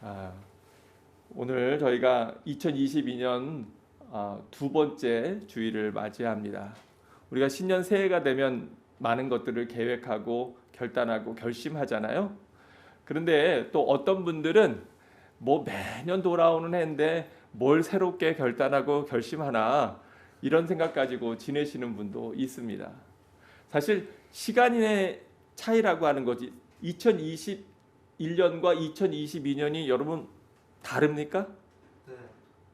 아, 오늘 저희가 2022년 두 번째 주일을 맞이합니다. 우리가 신년 새해가 되면 많은 것들을 계획하고 결단하고 결심하잖아요. 그런데 또 어떤 분들은 뭐 매년 돌아오는 해인데 뭘 새롭게 결단하고 결심하나 이런 생각 가지고 지내시는 분도 있습니다. 사실 시간의 차이라고 하는 거지 2021년과 2022년이 여러분 다릅니까? 네.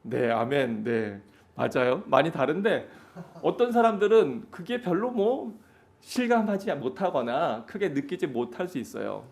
네, 아멘. 네, 맞아요. 많이 다른데 어떤 사람들은 그게 별로 뭐 실감하지 못하거나 크게 느끼지 못할 수 있어요.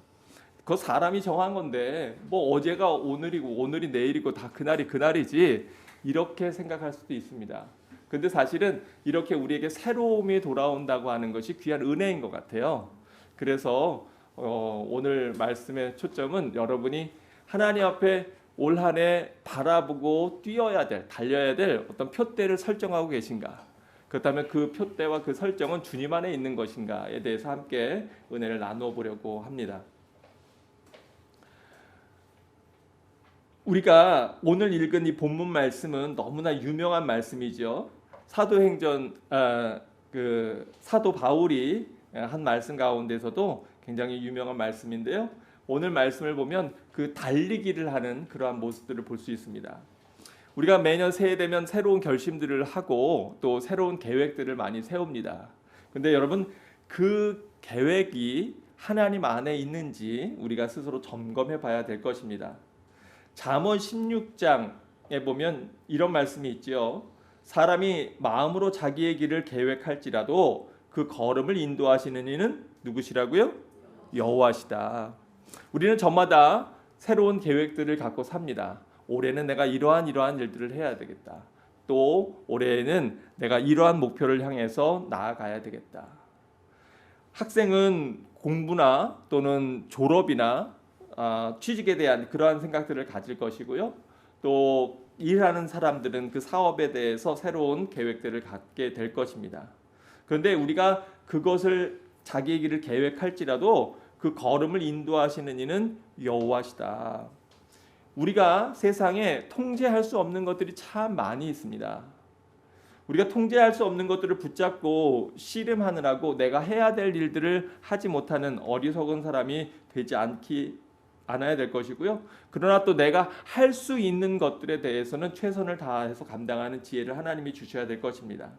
그 사람이 정한 건데 뭐 어제가 오늘이고 오늘이 내일이고 다 그날이 그날이지 이렇게 생각할 수도 있습니다. 근데 사실은 이렇게 우리에게 새로움이 돌아온다고 하는 것이 귀한 은혜인 것 같아요. 그래서 오늘 말씀의 초점은 여러분이 하나님 앞에 올 한 해 바라보고 뛰어야 될, 달려야 될 어떤 표대를 설정하고 계신가? 그렇다면 그 표대와 그 설정은 주님 안에 있는 것인가에 대해서 함께 은혜를 나누어 보려고 합니다. 우리가 오늘 읽은 이 본문 말씀은 너무나 유명한 말씀이죠. 사도행전 그 사도 바울이 한 말씀 가운데서도 굉장히 유명한 말씀인데요. 오늘 말씀을 보면 그 달리기를 하는 그러한 모습들을 볼 수 있습니다. 우리가 매년 새해 되면 새로운 결심들을 하고 또 새로운 계획들을 많이 세웁니다. 근데 여러분 그 계획이 하나님 안에 있는지 우리가 스스로 점검해 봐야 될 것입니다. 잠언 16장에 보면 이런 말씀이 있죠. 사람이 마음으로 자기의 길을 계획할지라도 그 걸음을 인도하시는 이는 누구시라고요? 여호와시다. 우리는 저마다 새로운 계획들을 갖고 삽니다. 올해는 내가 이러한 일들을 해야 되겠다. 또 올해에는 내가 이러한 목표를 향해서 나아가야 되겠다. 학생은 공부나 또는 졸업이나 취직에 대한 그러한 생각들을 가질 것이고요. 또 일하는 사람들은 그 사업에 대해서 새로운 계획들을 갖게 될 것입니다. 그런데 우리가 그것을 자기의 길을 계획할지라도 그 걸음을 인도하시는 이는 여호와시다. 우리가 세상에 통제할 수 없는 것들이 참 많이 있습니다. 우리가 통제할 수 없는 것들을 붙잡고 씨름하느라고 내가 해야 될 일들을 하지 못하는 어리석은 사람이 되지 않아야 될 것이고요. 그러나 또 내가 할 수 있는 것들에 대해서는 최선을 다해서 감당하는 지혜를 하나님이 주셔야 될 것입니다.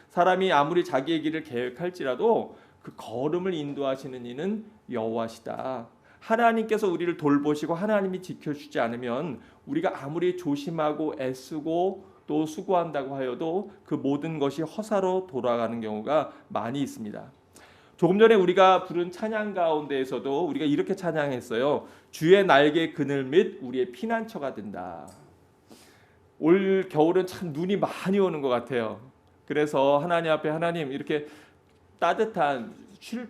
사람이 아무리 자기의 길을 계획할지라도 그 걸음을 인도하시는 이는 여호와시다. 하나님께서 우리를 돌보시고 하나님이 지켜주지 않으면 우리가 아무리 조심하고 애쓰고 또 수고한다고 하여도 그 모든 것이 허사로 돌아가는 경우가 많이 있습니다. 조금 전에 우리가 부른 찬양 가운데에서도 우리가 이렇게 찬양했어요. 주의 날개 그늘 및 우리의 피난처가 된다. 올 겨울은 참 눈이 많이 오는 것 같아요. 그래서 하나님 앞에 하나님 이렇게 따뜻한 쉴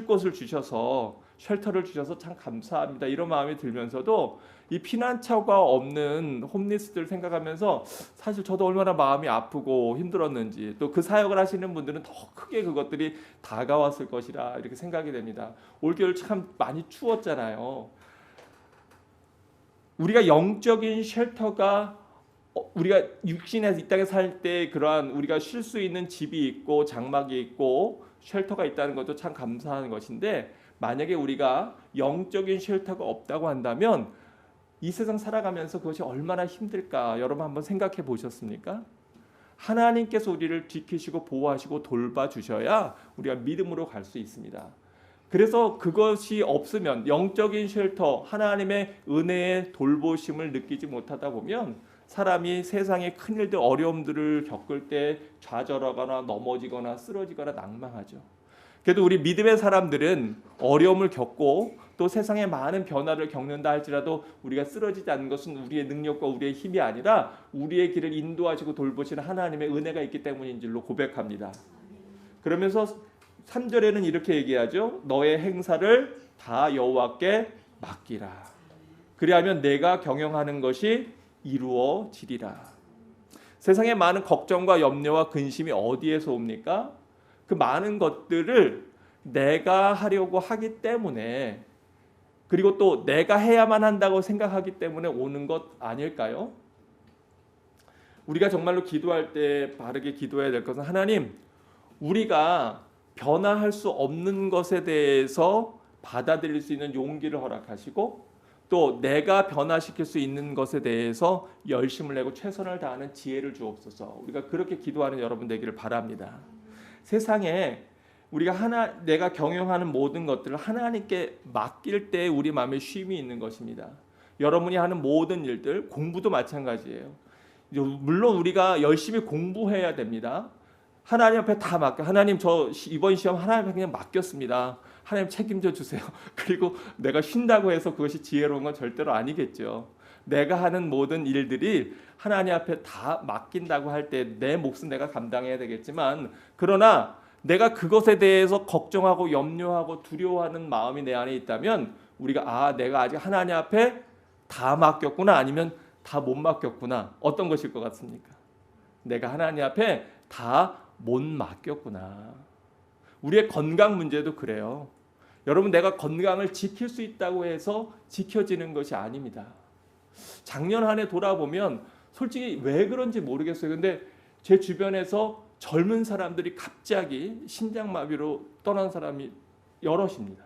곳을 주셔서 쉘터를 주셔서 참 감사합니다. 이런 마음이 들면서도 이 피난처가 없는 홈리스들 생각하면서 사실 저도 얼마나 마음이 아프고 힘들었는지 또 그 사역을 하시는 분들은 더 크게 그것들이 다가왔을 것이라 이렇게 생각이 됩니다. 올겨울 참 많이 추웠잖아요. 우리가 영적인 쉘터가 우리가 육신에서 이 땅에 살 때 그러한 우리가 쉴 수 있는 집이 있고 장막이 있고 쉘터가 있다는 것도 참 감사한 것인데 만약에 우리가 영적인 쉘터가 없다고 한다면 이 세상 살아가면서 그것이 얼마나 힘들까 여러분 한번 생각해 보셨습니까? 하나님께서 우리를 지키시고 보호하시고 돌봐주셔야 우리가 믿음으로 갈 수 있습니다. 그래서 그것이 없으면 영적인 쉘터 하나님의 은혜의 돌보심을 느끼지 못하다 보면 사람이 세상의 큰일들 어려움들을 겪을 때 좌절하거나 넘어지거나 쓰러지거나 낭망하죠. 그래도 우리 믿음의 사람들은 어려움을 겪고 또 세상에 많은 변화를 겪는다 할지라도 우리가 쓰러지지 않는 것은 우리의 능력과 우리의 힘이 아니라 우리의 길을 인도하시고 돌보시는 하나님의 은혜가 있기 때문인 줄로 고백합니다. 그러면서 3절에는 이렇게 얘기하죠. 너의 행사를 다 여호와께 맡기라. 그리하면 내가 경영하는 것이 이루어지리라. 세상에 많은 걱정과 염려와 근심이 어디에서 옵니까? 그 많은 것들을 내가 하려고 하기 때문에 그리고 또 내가 해야만 한다고 생각하기 때문에 오는 것 아닐까요? 우리가 정말로 기도할 때 바르게 기도해야 될 것은 하나님, 우리가 변화할 수 없는 것에 대해서 받아들일 수 있는 용기를 허락하시고 또 내가 변화시킬 수 있는 것에 대해서 열심을 내고 최선을 다하는 지혜를 주옵소서. 우리가 그렇게 기도하는 여러분 되기를 바랍니다. 세상에 우리가 내가 경영하는 모든 것들을 하나님께 맡길 때 우리 마음에 쉼이 있는 것입니다. 여러분이 하는 모든 일들, 공부도 마찬가지예요. 물론 우리가 열심히 공부해야 됩니다. 하나님 앞에 다 맡겨. 하나님, 저 이번 시험 하나님 앞에 그냥 맡겼습니다. 하나님 책임져 주세요. 그리고 내가 쉰다고 해서 그것이 지혜로운 건 절대로 아니겠죠. 내가 하는 모든 일들이 하나님 앞에 다 맡긴다고 할 때 내 몫은 내가 감당해야 되겠지만, 그러나 내가 그것에 대해서 걱정하고 염려하고 두려워하는 마음이 내 안에 있다면 우리가 내가 아직 하나님 앞에 다 맡겼구나, 아니면 다 못 맡겼구나. 어떤 것일 것 같습니까? 내가 하나님 앞에 다 못 맡겼구나. 우리의 건강 문제도 그래요. 여러분, 내가 건강을 지킬 수 있다고 해서 지켜지는 것이 아닙니다. 작년 한 해 돌아보면 솔직히 왜 그런지 모르겠어요. 근데 제 주변에서 젊은 사람들이 갑자기 심장마비로 떠난 사람이 여럿입니다.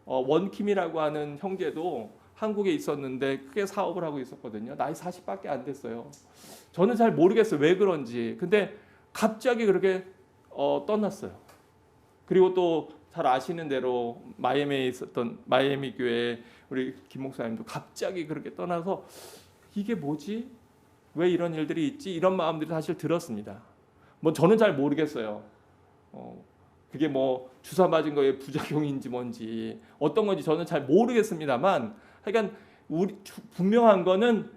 원킴이라고 하는 형제도 한국에 있었는데 크게 사업을 하고 있었거든요. 나이 40밖에 안 됐어요. 저는 잘 모르겠어요. 왜 그런지. 근데 갑자기 그렇게 떠났어요. 그리고 또 잘 아시는 대로 마이애미에 있었던 마이애미 교회 우리 김 목사님도 갑자기 그렇게 떠나서 이게 뭐지? 왜 이런 일들이 있지? 이런 마음들이 사실 들었습니다. 뭐 저는 잘 모르겠어요. 그게 뭐 주사 맞은 거에 부작용인지 뭔지 어떤 건지 저는 잘 모르겠습니다만, 하여간 분명한 거는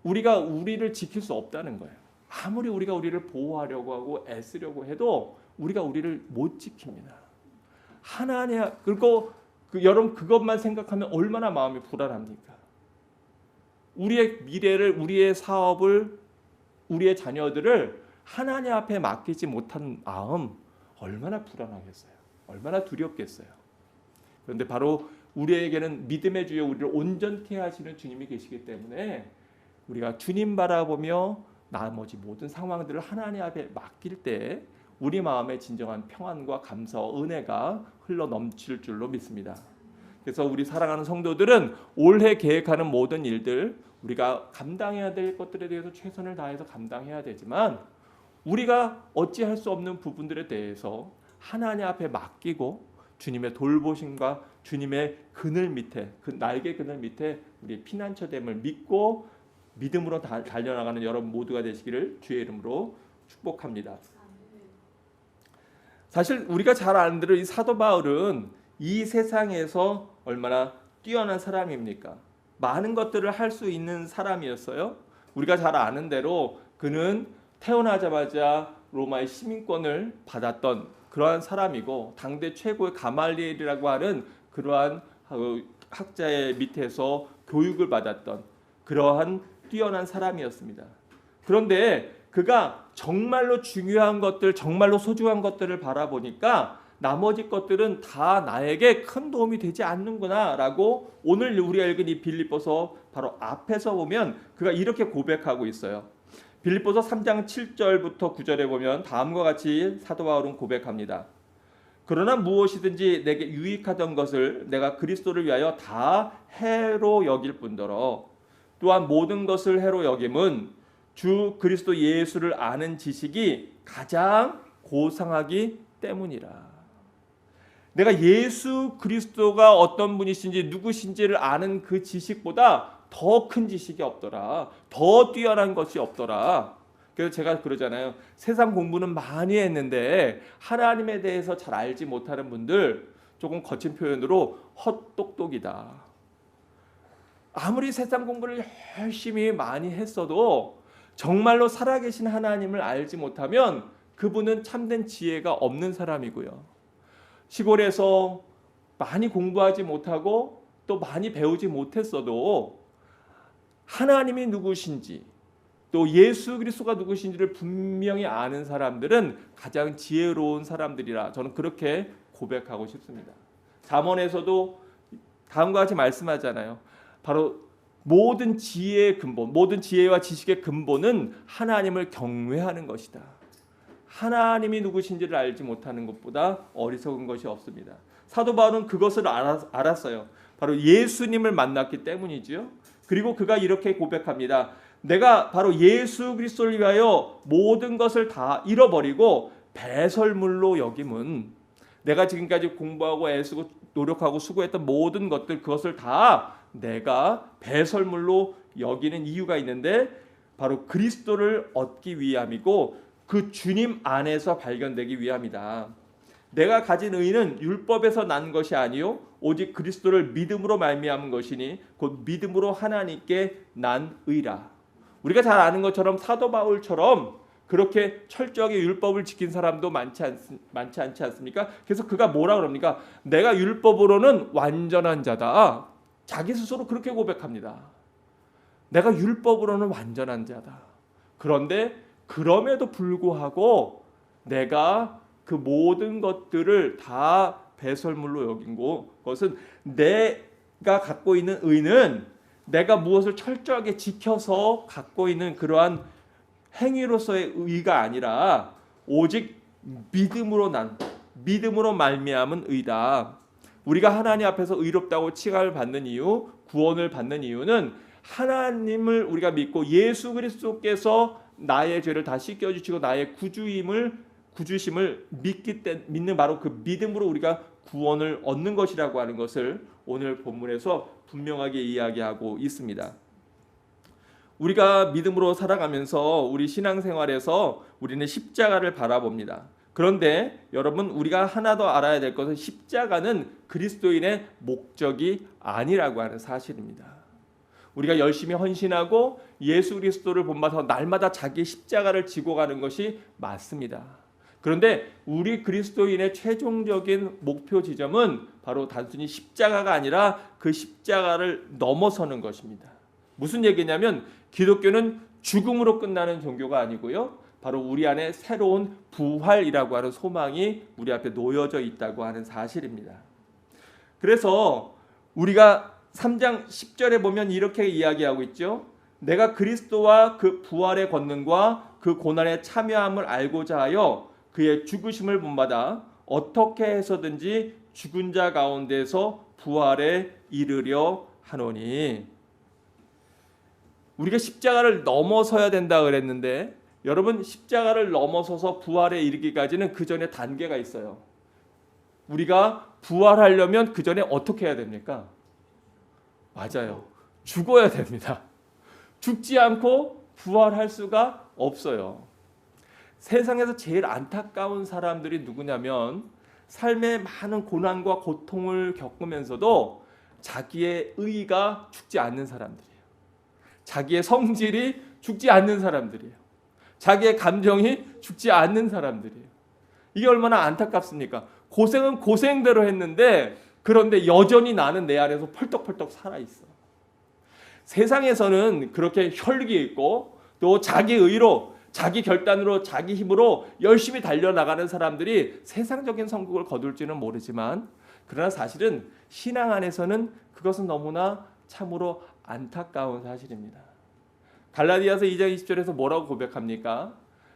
우리가 우리를 지킬 수 없다는 거예요. 아무리 우리가 우리를 보호하려고 하고 애쓰려고 해도 우리가 우리를 못 지킵니다. 하나님, 그리고 여러분 그것만 생각하면 얼마나 마음이 불안합니까? 우리의 미래를, 우리의 사업을, 우리의 자녀들을 하나님 앞에 맡기지 못한 마음 얼마나 불안하겠어요. 얼마나 두렵겠어요. 그런데 바로 우리에게는 믿음의 주여 우리를 온전케 하시는 주님이 계시기 때문에 우리가 주님 바라보며 나머지 모든 상황들을 하나님 앞에 맡길 때 우리 마음에 진정한 평안과 감사와 은혜가 흘러 넘칠 줄로 믿습니다. 그래서 우리 사랑하는 성도들은 올해 계획하는 모든 일들, 우리가 감당해야 될 것들에 대해서 최선을 다해서 감당해야 되지만 우리가 어찌할 수 없는 부분들에 대해서 하나님 앞에 맡기고 주님의 돌보심과 주님의 그늘 밑에, 그 날개 그늘 밑에 우리의 피난처됨을 믿고 믿음으로 달려나가는 여러분 모두가 되시기를 주의 이름으로 축복합니다. 사실 우리가 잘 아는 대로 이 사도 바울은 이 세상에서 얼마나 뛰어난 사람입니까? 많은 것들을 할 수 있는 사람이었어요. 우리가 잘 아는 대로 그는 태어나자마자 로마의 시민권을 받았던 그러한 사람이고 당대 최고의 가말리엘이라고 하는 그러한 학자의 밑에서 교육을 받았던 그러한 뛰어난 사람이었습니다. 그런데 그가 정말로 중요한 것들, 정말로 소중한 것들을 바라보니까 나머지 것들은 다 나에게 큰 도움이 되지 않는구나라고 오늘 우리가 읽은 이 빌립보서 바로 앞에서 보면 그가 이렇게 고백하고 있어요. 빌립보서 3장 7절부터 9절에 보면 다음과 같이 사도 바울은 고백합니다. 그러나 무엇이든지 내게 유익하던 것을 내가 그리스도를 위하여 다 해로 여길 뿐더러 또한 모든 것을 해로 여김은 주 그리스도 예수를 아는 지식이 가장 고상하기 때문이라. 내가 예수 그리스도가 어떤 분이신지 누구신지를 아는 그 지식보다 더 큰 지식이 없더라. 더 뛰어난 것이 없더라. 그래서 제가 그러잖아요. 세상 공부는 많이 했는데 하나님에 대해서 잘 알지 못하는 분들, 조금 거친 표현으로 헛똑똑이다. 아무리 세상 공부를 열심히 많이 했어도 정말로 살아계신 하나님을 알지 못하면 그분은 참된 지혜가 없는 사람이고요. 시골에서 많이 공부하지 못하고 또 많이 배우지 못했어도 하나님이 누구신지 또 예수 그리스도가 누구신지를 분명히 아는 사람들은 가장 지혜로운 사람들이라 저는 그렇게 고백하고 싶습니다. 잠언에서도 다음과 같이 말씀하잖아요. 바로 모든 지혜의 근본, 모든 지혜와 지식의 근본은 하나님을 경외하는 것이다. 하나님이 누구신지를 알지 못하는 것보다 어리석은 것이 없습니다. 사도 바울은 그것을 알았어요. 바로 예수님을 만났기 때문이지요. 그리고 그가 이렇게 고백합니다. 내가 바로 예수 그리스도를 위하여 모든 것을 다 잃어버리고 배설물로 여김은, 내가 지금까지 공부하고 애쓰고 노력하고 수고했던 모든 것들, 그것을 다 내가 배설물로 여기는 이유가 있는데 바로 그리스도를 얻기 위함이고 그 주님 안에서 발견되기 위함이다. 내가 가진 의는 율법에서 난 것이 아니요 오직 그리스도를 믿음으로 말미암은 것이니 곧 믿음으로 하나님께 난 의라. 우리가 잘 아는 것처럼 사도 바울처럼 그렇게 철저하게 율법을 지킨 사람도 많지 않지 않습니까? 그래서 그가 뭐라 그럽니까? 내가 율법으로는 완전한 자다. 자기 스스로 그렇게 고백합니다. 내가 율법으로는 완전한 자다. 그런데 그럼에도 불구하고 내가 그 모든 것들을 다 배설물로 여긴 것은, 내가 갖고 있는 의는 내가 무엇을 철저하게 지켜서 갖고 있는 그러한 행위로서의 의가 아니라 오직 믿음으로 말미암은 의다. 우리가 하나님 앞에서 의롭다고 칭함을 받는 이유, 구원을 받는 이유는 하나님을 우리가 믿고 예수 그리스도께서 나의 죄를 다 씻겨주시고 나의 구주심을 믿는 바로 그 믿음으로 우리가 구원을 얻는 것이라고 하는 것을 오늘 본문에서 분명하게 이야기하고 있습니다. 우리가 믿음으로 살아가면서 우리 신앙생활에서 우리는 십자가를 바라봅니다. 그런데 여러분, 우리가 하나 더 알아야 될 것은 십자가는 그리스도인의 목적이 아니라고 하는 사실입니다. 우리가 열심히 헌신하고 예수 그리스도를 본받아서 날마다 자기 십자가를 지고 가는 것이 맞습니다. 그런데 우리 그리스도인의 최종적인 목표 지점은 바로 단순히 십자가가 아니라 그 십자가를 넘어서는 것입니다. 무슨 얘기냐면 기독교는 죽음으로 끝나는 종교가 아니고요, 바로 우리 안에 새로운 부활이라고 하는 소망이 우리 앞에 놓여져 있다고 하는 사실입니다. 그래서 우리가 3장 10절에 보면 이렇게 이야기하고 있죠. 내가 그리스도와 그 부활의 권능과 그 고난에 참여함을 알고자 하여 그의 죽으심을 본받아 어떻게 해서든지 죽은 자 가운데서 부활에 이르려 하노니. 우리가 십자가를 넘어서야 된다 그랬는데, 여러분, 십자가를 넘어서서 부활에 이르기까지는 그 전에 단계가 있어요. 우리가 부활하려면 그 전에 어떻게 해야 됩니까? 맞아요. 죽어야 됩니다. 죽지 않고 부활할 수가 없어요. 세상에서 제일 안타까운 사람들이 누구냐면 삶의 많은 고난과 고통을 겪으면서도 자기의 의가 죽지 않는 사람들이에요. 자기의 성질이 죽지 않는 사람들이에요. 자기의 감정이 죽지 않는 사람들이에요. 이게 얼마나 안타깝습니까? 고생은 고생대로 했는데 그런데 여전히 나는 내 안에서 펄떡펄떡 살아있어. 세상에서는 그렇게 혈기 있고 또 자기 의로, 자기 결단으로, 자기 힘으로 열심히 달려나가는 사람들이 세상적인 성공을 거둘지는 모르지만, 그러나 사실은 신앙 안에서는 그것은 너무나 참으로 안타까운 사실입니다. 갈라디아서 2장 20절에서 뭐라고 고백합니까?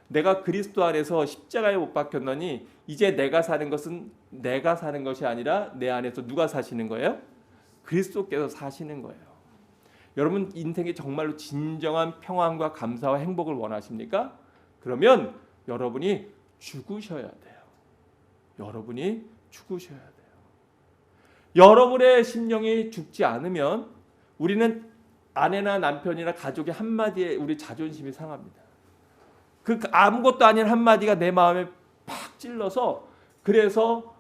내가 그리스도 안에서 십자가에 못 박혔노니 이제 내가 사는 것은 내가 사는 것이 아니라 내 안에서 누가 사시는 거예요? 그리스도께서 사시는 거예요. 여러분, 인생에 정말로 진정한 평안과 감사와 행복을 원하십니까? 그러면 여러분이 죽으셔야 돼요. 여러분이 죽으셔야 돼요. 여러분의 심령이 죽지 않으면 우리는 아내나 남편이나 가족의 한마디에 우리 자존심이 상합니다. 그 아무것도 아닌 한마디가 내 마음에 팍 찔러서, 그래서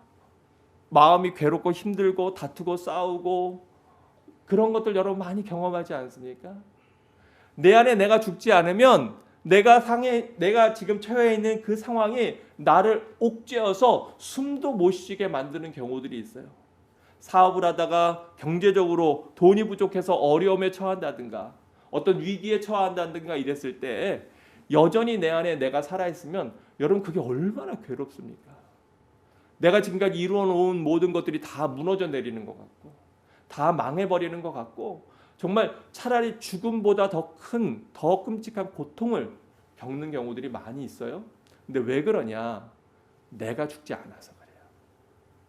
마음이 괴롭고 힘들고 다투고 싸우고 그런 것들 여러분 많이 경험하지 않습니까? 내 안에 내가 죽지 않으면 내가 지금 처해 있는 그 상황이 나를 옥죄어서 숨도 못 쉬게 만드는 경우들이 있어요. 사업을 하다가 경제적으로 돈이 부족해서 어려움에 처한다든가 어떤 위기에 처한다든가 이랬을 때 여전히 내 안에 내가 살아있으면 여러분 그게 얼마나 괴롭습니까? 내가 지금까지 이루어놓은 모든 것들이 다 무너져 내리는 것 같고, 다 망해버리는 것 같고 정말 차라리 죽음보다 더 큰, 더 끔찍한 고통을 겪는 경우들이 많이 있어요. 근데 왜 그러냐? 내가 죽지 않아서 그래요.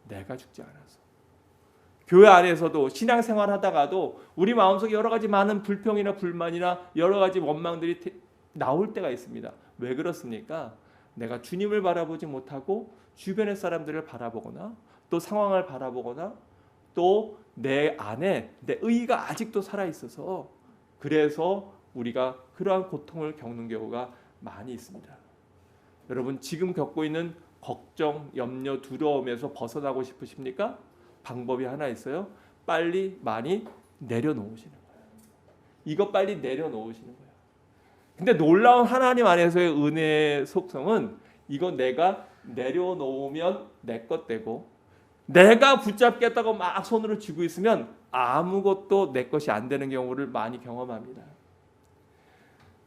내가 죽지 않아서. 교회 안에서도 신앙생활 하다가도 우리 마음속에 여러 가지 많은 불평이나 불만이나 여러 가지 원망들이 나올 때가 있습니다. 왜 그렇습니까? 내가 주님을 바라보지 못하고 주변의 사람들을 바라보거나 또 상황을 바라보거나 또 내 안에 내 의가 아직도 살아 있어서 그래서 우리가 그러한 고통을 겪는 경우가 많이 있습니다. 여러분 지금 겪고 있는 걱정, 염려, 두려움에서 벗어나고 싶으십니까? 방법이 하나 있어요. 빨리 많이 내려놓으시는 거예요. 이거 빨리 내려놓으시는 거예요. 근데 놀라운 하나님 안에서의 은혜의 속성은 이거 내가 내려놓으면 내 것 되고 내가 붙잡겠다고 막 손으로 쥐고 있으면 아무것도 내 것이 안 되는 경우를 많이 경험합니다.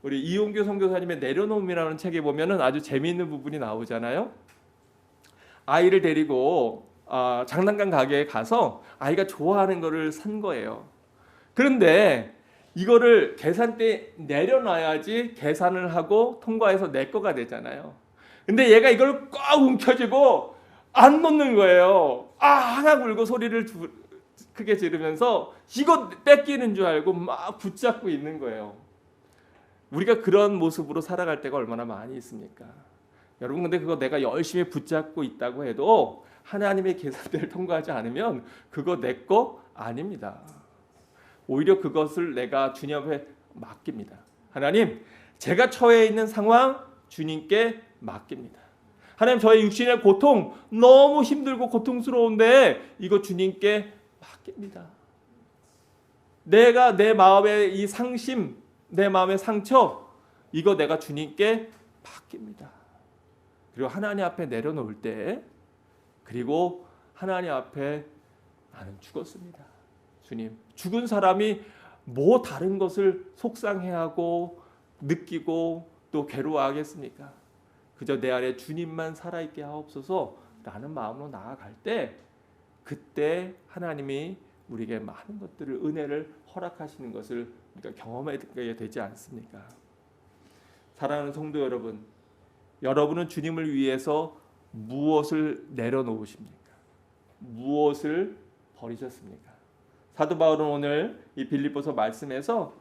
우리 이용규 선교사님의 내려놓음이라는 책에 보면은 아주 재미있는 부분이 나오잖아요. 아이를 데리고 장난감 가게에 가서 아이가 좋아하는 거를 산 거예요. 그런데 이거를 계산대에 내려놔야지 계산을 하고 통과해서 내 거가 되잖아요. 근데 얘가 이걸 꽉 움켜쥐고 안 놓는 거예요. 하나 울고 소리를 크게 지르면서 이거 뺏기는 줄 알고 막 붙잡고 있는 거예요. 우리가 그런 모습으로 살아갈 때가 얼마나 많이 있습니까? 여러분 근데 그거 내가 열심히 붙잡고 있다고 해도 하나님의 계산대를 통과하지 않으면 그거 내 거 아닙니다. 오히려 그것을 내가 주님 앞에 맡깁니다. 하나님, 제가 처해 있는 상황 주님께 맡깁니다. 하나님, 저의 육신의 고통 너무 힘들고 고통스러운데 이거 주님께 맡깁니다. 내가 내 마음의 이 상심, 내 마음의 상처 이거 내가 주님께 맡깁니다. 그리고 하나님 앞에 내려놓을 때 그리고 하나님 앞에 나는 죽었습니다. 주님, 죽은 사람이 뭐 다른 것을 속상해하고 느끼고 또 괴로워하겠습니까? 그저 내 안에 주님만 살아있게 하옵소서 라는 마음으로 나아갈 때 그때 하나님이 우리에게 많은 것들을 은혜를 허락하시는 것을 우리가 경험하게 되지 않습니까? 사랑하는 성도 여러분, 여러분은 주님을 위해서 무엇을 내려놓으십니까? 무엇을 버리셨습니까? 사도 바울은 오늘 이 빌립보서 말씀에서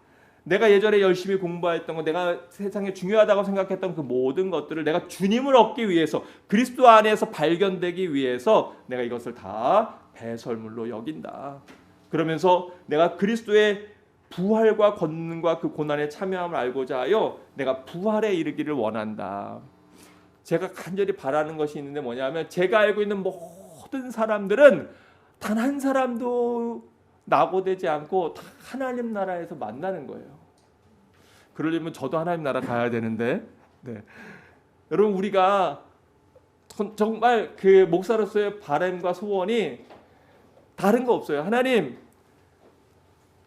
내가 예전에 열심히 공부했던 거, 내가 세상에 중요하다고 생각했던 그 모든 것들을 내가 주님을 얻기 위해서 그리스도 안에서 발견되기 위해서 내가 이것을 다 배설물로 여긴다. 그러면서 내가 그리스도의 부활과 권능과 그 고난에 참여함을 알고자 하여 내가 부활에 이르기를 원한다. 제가 간절히 바라는 것이 있는데 뭐냐면 제가 알고 있는 모든 사람들은 단 한 사람도 낙오되지 않고 다 하나님 나라에서 만나는 거예요. 그러려면 저도 하나님 나라 가야 되는데, 네. 여러분 우리가 정말 그 목사로서의 바람과 소원이 다른 거 없어요. 하나님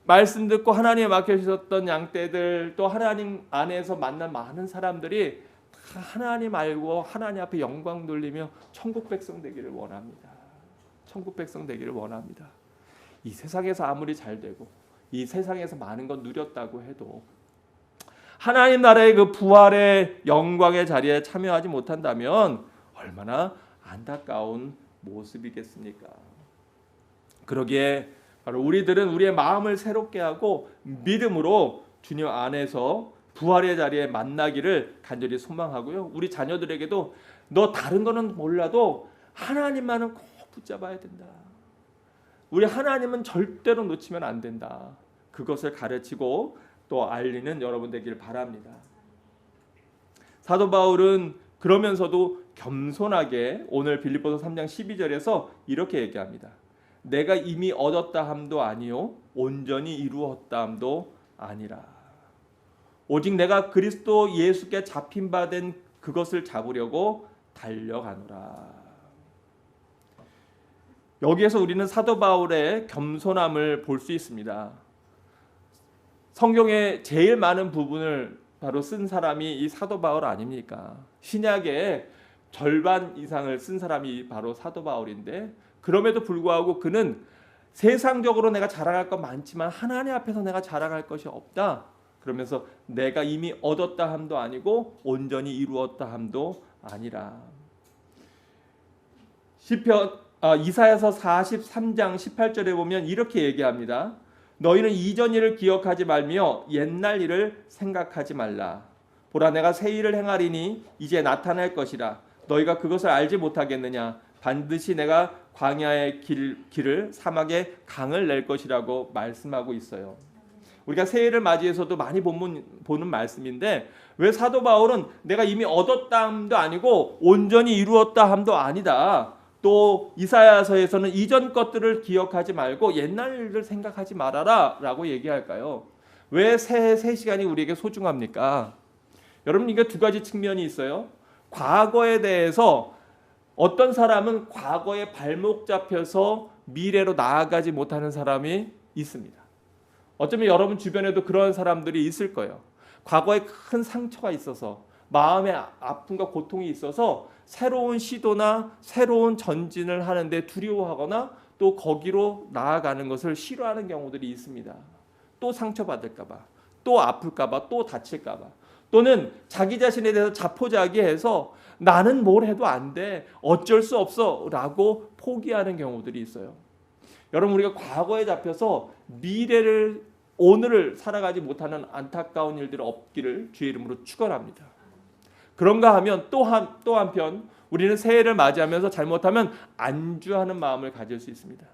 말씀 듣고 하나님에 맡겨주셨던 양떼들 또 하나님 안에서 만난 많은 사람들이 다 하나님 알고 하나님 앞에 영광 돌리며 천국 백성 되기를 원합니다. 천국 백성 되기를 원합니다. 이 세상에서 아무리 잘 되고 이 세상에서 많은 건 누렸다고 해도 하나님 나라의 그 부활의 영광의 자리에 참여하지 못한다면 얼마나 안타까운 모습이겠습니까? 그러기에 바로 우리들은 우리의 마음을 새롭게 하고 믿음으로 주님 안에서 부활의 자리에 만나기를 간절히 소망하고요. 우리 자녀들에게도 너 다른 거는 몰라도 하나님만은 꼭 붙잡아야 된다. 우리 하나님은 절대로 놓치면 안 된다. 그것을 가르치고 또 알리는 여러분 되기를 바랍니다. 사도 바울은 그러면서도 겸손하게 오늘 빌립보서 3장 12절에서 이렇게 얘기합니다. 내가 이미 얻었다 함도 아니요 온전히 이루었다 함도 아니라 오직 내가 그리스도 예수께 잡힌 바 된 그것을 잡으려고 달려가노라. 여기에서 우리는 사도 바울의 겸손함을 볼 수 있습니다. 성경의 제일 많은 부분을 바로 쓴 사람이 이 사도 바울 아닙니까? 신약의 절반 이상을 쓴 사람이 바로 사도 바울인데 그럼에도 불구하고 그는 세상적으로 내가 자랑할 것 많지만 하나님 앞에서 내가 자랑할 것이 없다. 그러면서 내가 이미 얻었다 함도 아니고 온전히 이루었다 함도 아니라. 이사야서 43장 18절에 보면 이렇게 얘기합니다. 너희는 이전 일을 기억하지 말며 옛날 일을 생각하지 말라. 보라, 내가 새 일을 행하리니 이제 나타날 것이라. 너희가 그것을 알지 못하겠느냐. 반드시 내가 광야의 길을 사막에 강을 낼 것이라고 말씀하고 있어요. 우리가 새해를 맞이해서도 많이 보는 말씀인데, 왜 사도 바울은 내가 이미 얻었다 함도 아니고 온전히 이루었다 함도 아니다. 또 이사야서에서는 이전 것들을 기억하지 말고 옛날 일을 생각하지 말아라 라고 얘기할까요? 왜 새 시간이 우리에게 소중합니까? 여러분, 이게 두 가지 측면이 있어요. 과거에 대해서 어떤 사람은 과거에 발목 잡혀서 미래로 나아가지 못하는 사람이 있습니다. 어쩌면 여러분 주변에도 그런 사람들이 있을 거예요. 과거에 큰 상처가 있어서, 마음의 아픔과 고통이 있어서 새로운 시도나 새로운 전진을 하는데 두려워하거나 또 거기로 나아가는 것을 싫어하는 경우들이 있습니다. 또 상처받을까 봐, 또 아플까 봐, 또 다칠까 봐, 또는 자기 자신에 대해서 자포자기해서 나는 뭘 해도 안 돼, 어쩔 수 없어 라고 포기하는 경우들이 있어요. 여러분, 우리가 과거에 잡혀서 미래를, 오늘을 살아가지 못하는 안타까운 일들이 없기를 주의 이름으로 축원합니다. 그런가 하면 또 한편 우리는 새해를 맞이하면서 잘못하면 안주하는 마음을 가질 수 있습니다.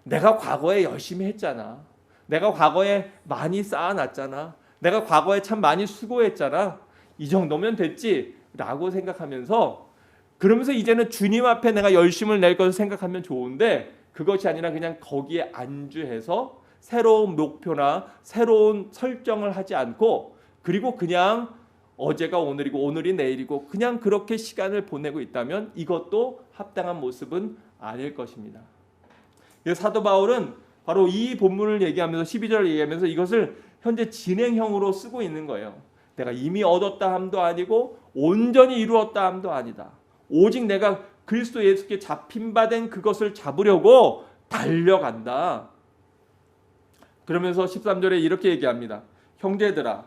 내가 과거에 열심히 했잖아. 내가 과거에 많이 쌓아놨잖아. 내가 과거에 참 많이 수고했잖아. 이 정도면 됐지 라고 생각하면서, 그러면서 이제는 주님 앞에 내가 열심을 낼 것을 생각하면 좋은데, 그것이 아니라 그냥 거기에 안주해서 새로운 목표나 새로운 설정을 하지 않고, 그리고 그냥 어제가 오늘이고 오늘이 내일이고 그냥 그렇게 시간을 보내고 있다면 이것도 합당한 모습은 아닐 것입니다. 사도 바울은 바로 이 본문을 얘기하면서 12절을 얘기하면서 이것을 현재 진행형으로 쓰고 있는 거예요. 내가 이미 얻었다 함도 아니고 온전히 이루었다 함도 아니다. 오직 내가 그리스도 예수께 잡힌 바 된 그것을 잡으려고 달려간다. 그러면서 13절에 이렇게 얘기합니다. 형제들아,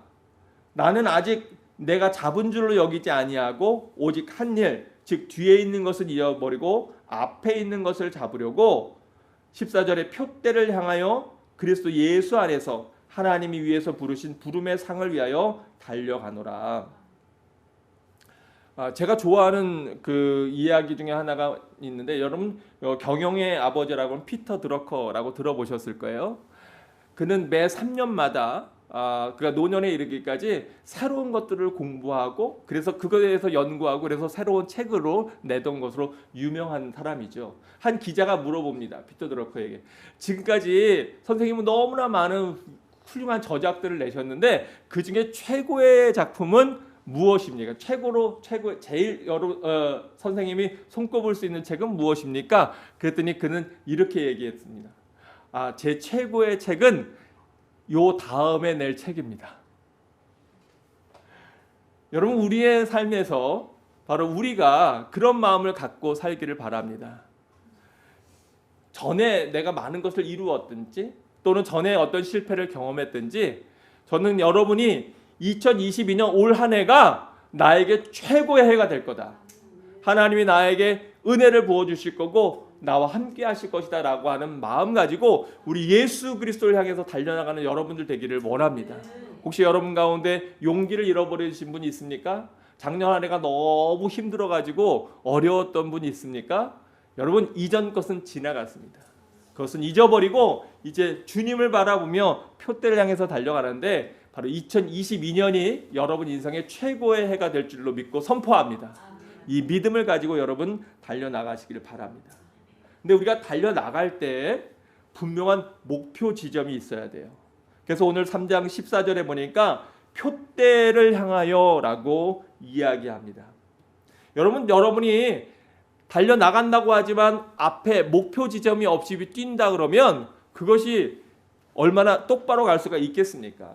나는 아직 내가 잡은 줄로 여기지 아니하고 오직 한 일, 즉 뒤에 있는 것을 잃어버리고 앞에 있는 것을 잡으려고 14절에 표대를 향하여 그리스도 예수 안에서 하나님이 위에서 부르신 부름의 상을 위하여 달려가노라. 제가 좋아하는 그 이야기 중에 하나가 있는데, 여러분 경영의 아버지라고 하면 피터 드러커라고 들어보셨을 거예요. 그는 매 3년마다 그가 노년에 이르기까지 새로운 것들을 공부하고, 그래서 그거에 대해서 연구하고, 그래서 새로운 책으로 내던 것으로 유명한 사람이죠. 한 기자가 물어봅니다. 피터 드러커에게, 지금까지 선생님은 너무나 많은 훌륭한 저작들을 내셨는데 그 중에 최고의 작품은 무엇입니까? 제일 선생님이 손꼽을 수 있는 책은 무엇입니까? 그랬더니 그는 이렇게 얘기했습니다. 제 최고의 책은 요 다음에 낼 책입니다. 여러분, 우리의 삶에서 바로 우리가 그런 마음을 갖고 살기를 바랍니다. 전에 내가 많은 것을 이루었든지 또는 전에 어떤 실패를 경험했든지, 저는 여러분이 2022년 올 한 해가 나에게 최고의 해가 될 거다. 하나님이 나에게 은혜를 부어주실 거고 나와 함께 하실 것이다 라고 하는 마음 가지고 우리 예수 그리스도를 향해서 달려나가는 여러분들 되기를 원합니다. 혹시 여러분 가운데 용기를 잃어버리신 분이 있습니까? 작년 한 해가 너무 힘들어가지고 어려웠던 분이 있습니까? 여러분, 이전 것은 지나갔습니다. 그것은 잊어버리고 이제 주님을 바라보며 표대를 향해서 달려가는데, 바로 2022년이 여러분 인생의 최고의 해가 될 줄로 믿고 선포합니다. 이 믿음을 가지고 여러분 달려나가시길 바랍니다. 근데 우리가 달려나갈 때 분명한 목표 지점이 있어야 돼요. 그래서 오늘 3장 14절에 보니까 표대를 향하여 라고 이야기합니다. 여러분이 달려나간다고 하지만 앞에 목표 지점이 없이 뛴다 그러면 그것이 얼마나 똑바로 갈 수가 있겠습니까?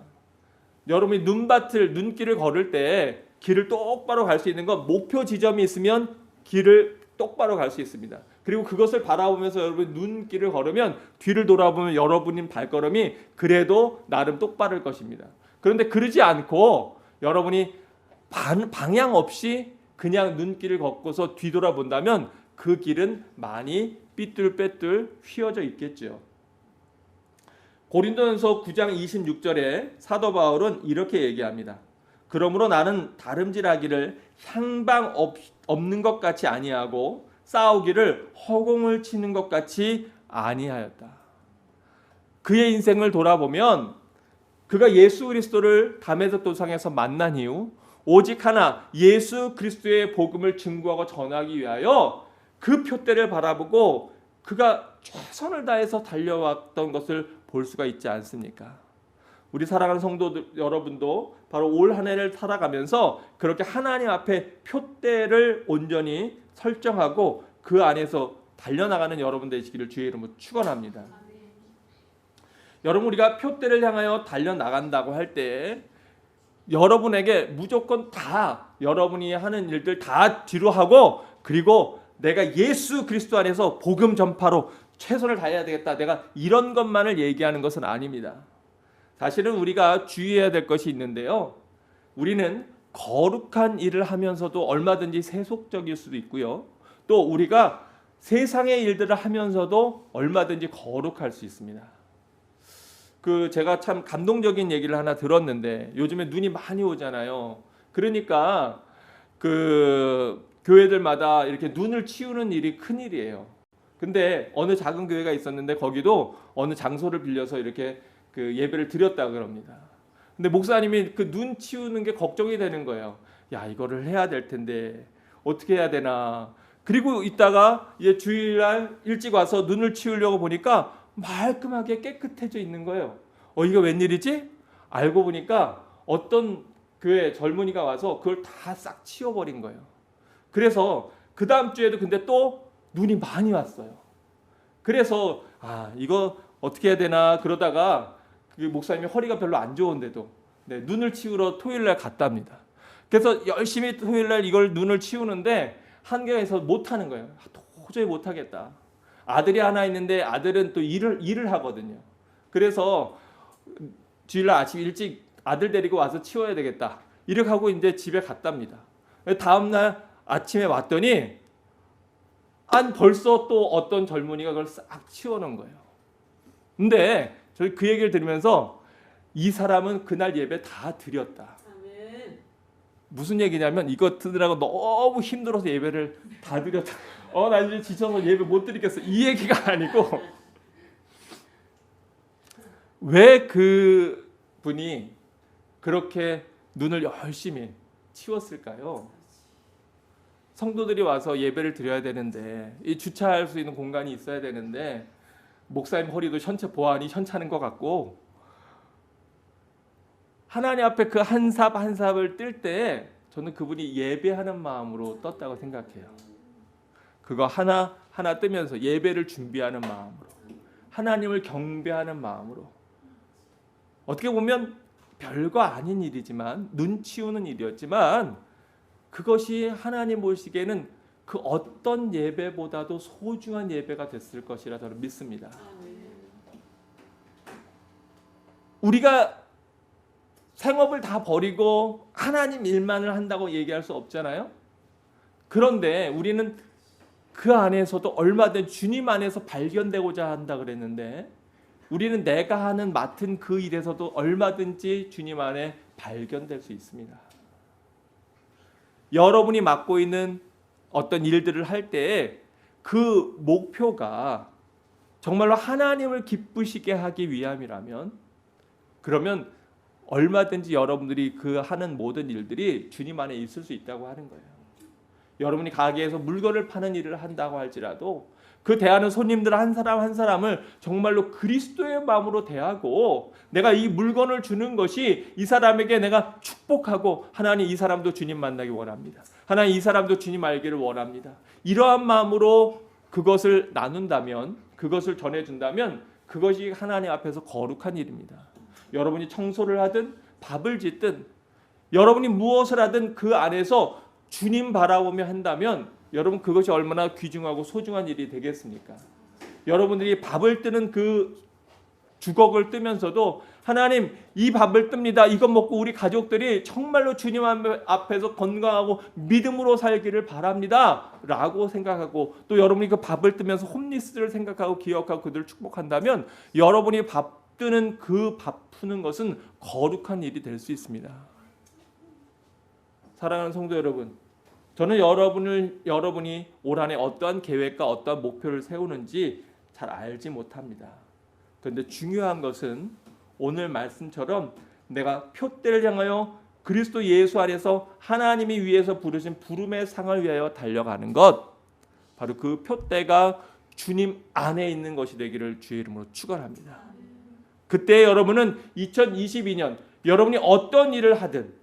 여러분이 눈길을 걸을 때 길을 똑바로 갈 수 있는 건 목표 지점이 있으면 길을 똑바로 갈 수 있습니다. 그리고 그것을 바라보면서 여러분 눈길을 걸으면 뒤를 돌아보면 여러분의 발걸음이 그래도 나름 똑바를 것입니다. 그런데 그러지 않고 여러분이 방향 없이 그냥 눈길을 걷고서 뒤돌아본다면 그 길은 많이 삐뚤빼뚤 휘어져 있겠죠. 고린도전서 9장 26절에 사도 바울은 이렇게 얘기합니다. 그러므로 나는 다름질하기를 향방 없는 것 같이 아니하고 싸우기를 허공을 치는 것 같이 아니하였다. 그의 인생을 돌아보면 그가 예수 그리스도를 다메섹 도상에서 만난 이후 오직 하나 예수 그리스도의 복음을 증거하고 전하기 위하여 그 표대를 바라보고 그가 최선을 다해서 달려왔던 것을 볼 수가 있지 않습니까? 우리 사랑하는 성도 여러분도 바로 올 한 해를 살아가면서 그렇게 하나님 앞에 표대를 온전히 설정하고 그 안에서 달려나가는 여러분 되시기를 주의 이름으로 축원합니다. 여러분, 우리가 표대를 향하여 달려나간다고 할 때 여러분에게 무조건 다 여러분이 하는 일들 다 뒤로 하고 그리고 내가 예수 그리스도 안에서 복음 전파로 최선을 다해야 되겠다, 내가 이런 것만을 얘기하는 것은 아닙니다. 사실은 우리가 주의해야 될 것이 있는데요, 우리는 거룩한 일을 하면서도 얼마든지 세속적일 수도 있고요, 또 우리가 세상의 일들을 하면서도 얼마든지 거룩할 수 있습니다. 제가 참 감동적인 얘기를 하나 들었는데, 요즘에 눈이 많이 오잖아요. 그러니까 교회들마다 이렇게 눈을 치우는 일이 큰 일이에요. 근데 어느 작은 교회가 있었는데 거기도 어느 장소를 빌려서 이렇게 예배를 드렸다 그럽니다. 근데 목사님이 그 눈 치우는 게 걱정이 되는 거예요. 야, 이거를 해야 될 텐데 어떻게 해야 되나. 그리고 있다가 주일날 일찍 와서 눈을 치우려고 보니까 말끔하게 깨끗해져 있는 거예요. 이거 웬일이지? 알고 보니까 어떤 교회 젊은이가 와서 그걸 다 싹 치워버린 거예요. 그래서 그 다음 주에도 근데 또 눈이 많이 왔어요. 그래서 이거 어떻게 해야 되나 그러다가 그 목사님이 허리가 별로 안 좋은데도 눈을 치우러 토요일날 갔답니다. 그래서 열심히 토요일날 이걸 눈을 치우는데 한계에서 못하는 거예요. 도저히 못하겠다. 아들이 하나 있는데 아들은 또 일을 하거든요. 그래서 주일날 아침 일찍 아들 데리고 와서 치워야 되겠다, 이렇게 하고 이제 집에 갔답니다. 다음날 아침에 왔더니 벌써 또 어떤 젊은이가 그걸 싹 치워놓은 거예요. 근데 저희 그 얘기를 들으면서 이 사람은 그날 예배 다 드렸다. 아멘. 무슨 얘기냐면 이거 듣느라고 너무 힘들어서 예배를 다 드렸다. 나 이제 지쳐서 예배 못 드리겠어, 이 얘기가 아니고 왜 그 분이 그렇게 눈을 열심히 치웠을까요? 성도들이 와서 예배를 드려야 되는데, 이 주차할 수 있는 공간이 있어야 되는데 목사님 허리도 보안이 현찮은 것 같고, 하나님 앞에 그 한 삽 한 삽을 뜰 때 저는 그분이 예배하는 마음으로 떴다고 생각해요. 그거 하나 하나 뜨면서 예배를 준비하는 마음으로, 하나님을 경배하는 마음으로, 어떻게 보면 별거 아닌 일이지만, 눈 치우는 일이었지만 그것이 하나님 보시기에는 그 어떤 예배보다도 소중한 예배가 됐을 것이라 저는 믿습니다. 우리가 생업을 다 버리고 하나님 일만을 한다고 얘기할 수 없잖아요. 그런데 우리는 그 안에서도 얼마든지 주님 안에서 발견되고자 한다 그랬는데, 우리는 내가 맡은 그 일에서도 얼마든지 주님 안에 발견될 수 있습니다. 여러분이 맡고 있는 어떤 일들을 할 때 그 목표가 정말로 하나님을 기쁘시게 하기 위함이라면, 그러면 얼마든지 여러분들이 그 하는 모든 일들이 주님 안에 있을 수 있다고 하는 거예요. 여러분이 가게에서 물건을 파는 일을 한다고 할지라도 그 대하는 손님들 한 사람 한 사람을 정말로 그리스도의 마음으로 대하고, 내가 이 물건을 주는 것이 이 사람에게 내가 축복하고, 하나님 이 사람도 주님 만나기 원합니다, 하나님 이 사람도 주님 알기를 원합니다, 이러한 마음으로 그것을 나눈다면, 그것을 전해준다면 그것이 하나님 앞에서 거룩한 일입니다. 여러분이 청소를 하든 밥을 짓든 여러분이 무엇을 하든 그 안에서 주님 바라보며 한다면 여러분 그것이 얼마나 귀중하고 소중한 일이 되겠습니까? 여러분들이 밥을 뜨는 그 주걱을 뜨면서도 하나님 이 밥을 뜹니다. 이것 먹고 우리 가족들이 정말로 주님 앞에서 건강하고 믿음으로 살기를 바랍니다 라고 생각하고, 또 여러분이 그 밥을 뜨면서 홈리스를 생각하고 기억하고 그들을 축복한다면 여러분이 밥 뜨는 그 밥 푸는 것은 거룩한 일이 될 수 있습니다. 사랑하는 성도 여러분, 저는 여러분이 올 한해 어떠한 계획과 어떠한 목표를 세우는지 잘 알지 못합니다. 그런데 중요한 것은 오늘 말씀처럼 내가 표대를 향하여 그리스도 예수 안에서 하나님이 위해서 부르신 부름의 상을 위하여 달려가는 것, 바로 그 표대가 주님 안에 있는 것이 되기를 주의 이름으로 축원합니다. 그때 여러분은 2022년 여러분이 어떤 일을 하든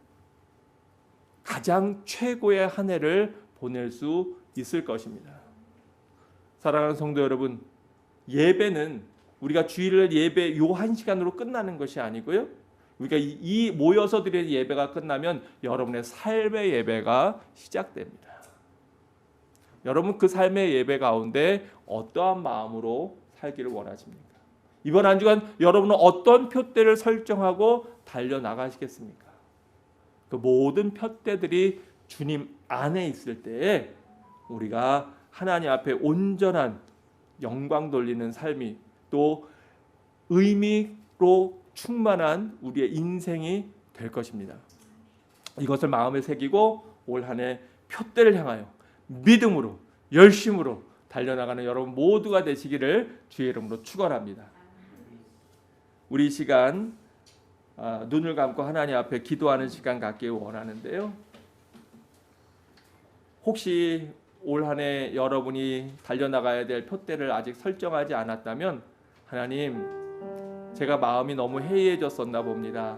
가장 최고의 한 해를 보낼 수 있을 것입니다. 사랑하는 성도 여러분, 예배는 우리가 주일을 예배 요 한 시간으로 끝나는 것이 아니고요. 우리가 이 모여서 드리는 예배가 끝나면 여러분의 삶의 예배가 시작됩니다. 여러분 그 삶의 예배 가운데 어떠한 마음으로 살기를 원하십니까? 이번 한 주간 여러분은 어떤 표대를 설정하고 달려나가시겠습니까? 그 모든 표대들이 주님 안에 있을 때에 우리가 하나님 앞에 온전한 영광 돌리는 삶이, 또 의미로 충만한 우리의 인생이 될 것입니다. 이것을 마음에 새기고 올 한 해 표대를 향하여 믿음으로 열심으로 달려나가는 여러분 모두가 되시기를 주의 이름으로 축원합니다. 우리 이 시간 눈을 감고 하나님 앞에 기도하는 시간 갖기 원하는데요. 혹시 올 한 해 여러분이 달려나가야 될 표대를 아직 설정하지 않았다면, 하나님, 제가 마음이 너무 해이해졌었나 봅니다.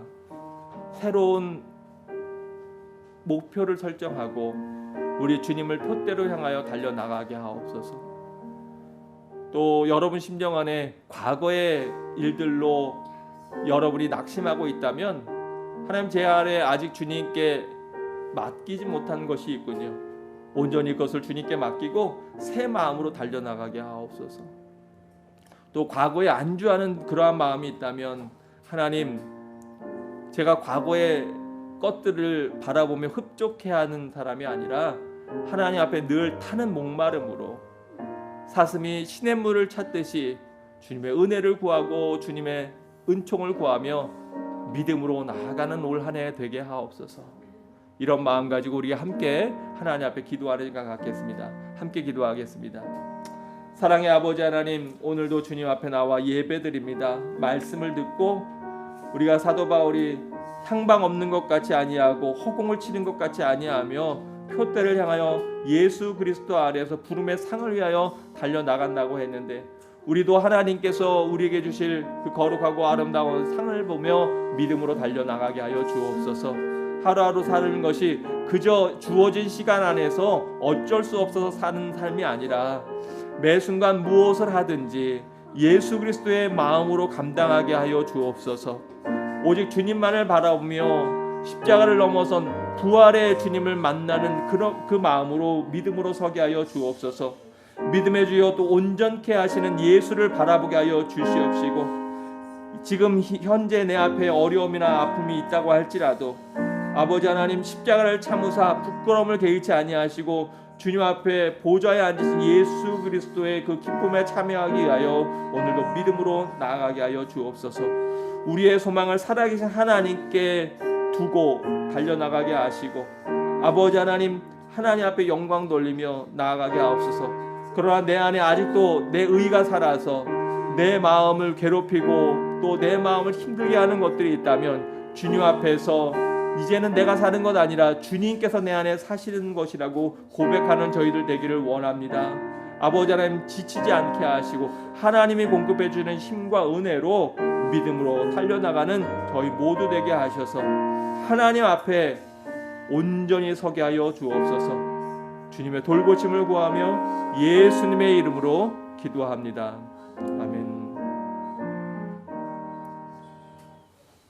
새로운 목표를 설정하고 우리 주님을 표대로 향하여 달려나가게 하옵소서. 또 여러분 심령 안에 과거의 일들로 여러분이 낙심하고 있다면, 하나님 제 안에 아직 주님께 맡기지 못한 것이 있군요. 온전히 그것을 주님께 맡기고 새 마음으로 달려나가게 하옵소서. 또 과거에 안주하는 그러한 마음이 있다면, 하나님, 제가 과거의 것들을 바라보며 흡족해하는 사람이 아니라 하나님 앞에 늘 타는 목마름으로 사슴이 시냇물을 찾듯이 주님의 은혜를 구하고 주님의 은총을 구하며 믿음으로 나아가는 올 한 해 되게 하옵소서. 이런 마음 가지고 우리가 함께 하나님 앞에 기도하는 시간 갖겠습니다. 함께 기도하겠습니다. 사랑의 아버지 하나님, 오늘도 주님 앞에 나와 예배드립니다. 말씀을 듣고 우리가 사도 바울이 향방 없는 것 같이 아니하고 허공을 치는 것 같이 아니하며 표대를 향하여 예수 그리스도 아래에서 부름의 상을 위하여 달려나간다고 했는데, 우리도 하나님께서 우리에게 주실 그 거룩하고 아름다운 상을 보며 믿음으로 달려나가게 하여 주옵소서. 하루하루 사는 것이 그저 주어진 시간 안에서 어쩔 수 없어서 사는 삶이 아니라 매 순간 무엇을 하든지 예수 그리스도의 마음으로 감당하게 하여 주옵소서. 오직 주님만을 바라보며 십자가를 넘어선 부활의 주님을 만나는 그 마음으로 믿음으로 서게 하여 주옵소서. 믿음의 주여 또 온전케 하시는 예수를 바라보게 하여 주시옵시고, 지금 현재 내 앞에 어려움이나 아픔이 있다고 할지라도 아버지 하나님, 십자가를 참으사 부끄러움을 개의치 아니하시고 주님 앞에 보좌에 앉으신 예수 그리스도의 그 기쁨에 참여하기 위하여 오늘도 믿음으로 나아가게 하여 주옵소서. 우리의 소망을 살아계신 하나님께 두고 달려나가게 하시고, 아버지 하나님, 하나님 앞에 영광 돌리며 나아가게 하옵소서. 그러나 내 안에 아직도 내 의가 살아서 내 마음을 괴롭히고 또 내 마음을 힘들게 하는 것들이 있다면 주님 앞에서 이제는 내가 사는 것 아니라 주님께서 내 안에 사시는 것이라고 고백하는 저희들 되기를 원합니다. 아버지 하나님, 지치지 않게 하시고 하나님이 공급해 주는 힘과 은혜로 믿음으로 달려나가는 저희 모두 되게 하셔서 하나님 앞에 온전히 서게 하여 주옵소서. 주님의 돌보심을 구하며 예수님의 이름으로 기도합니다.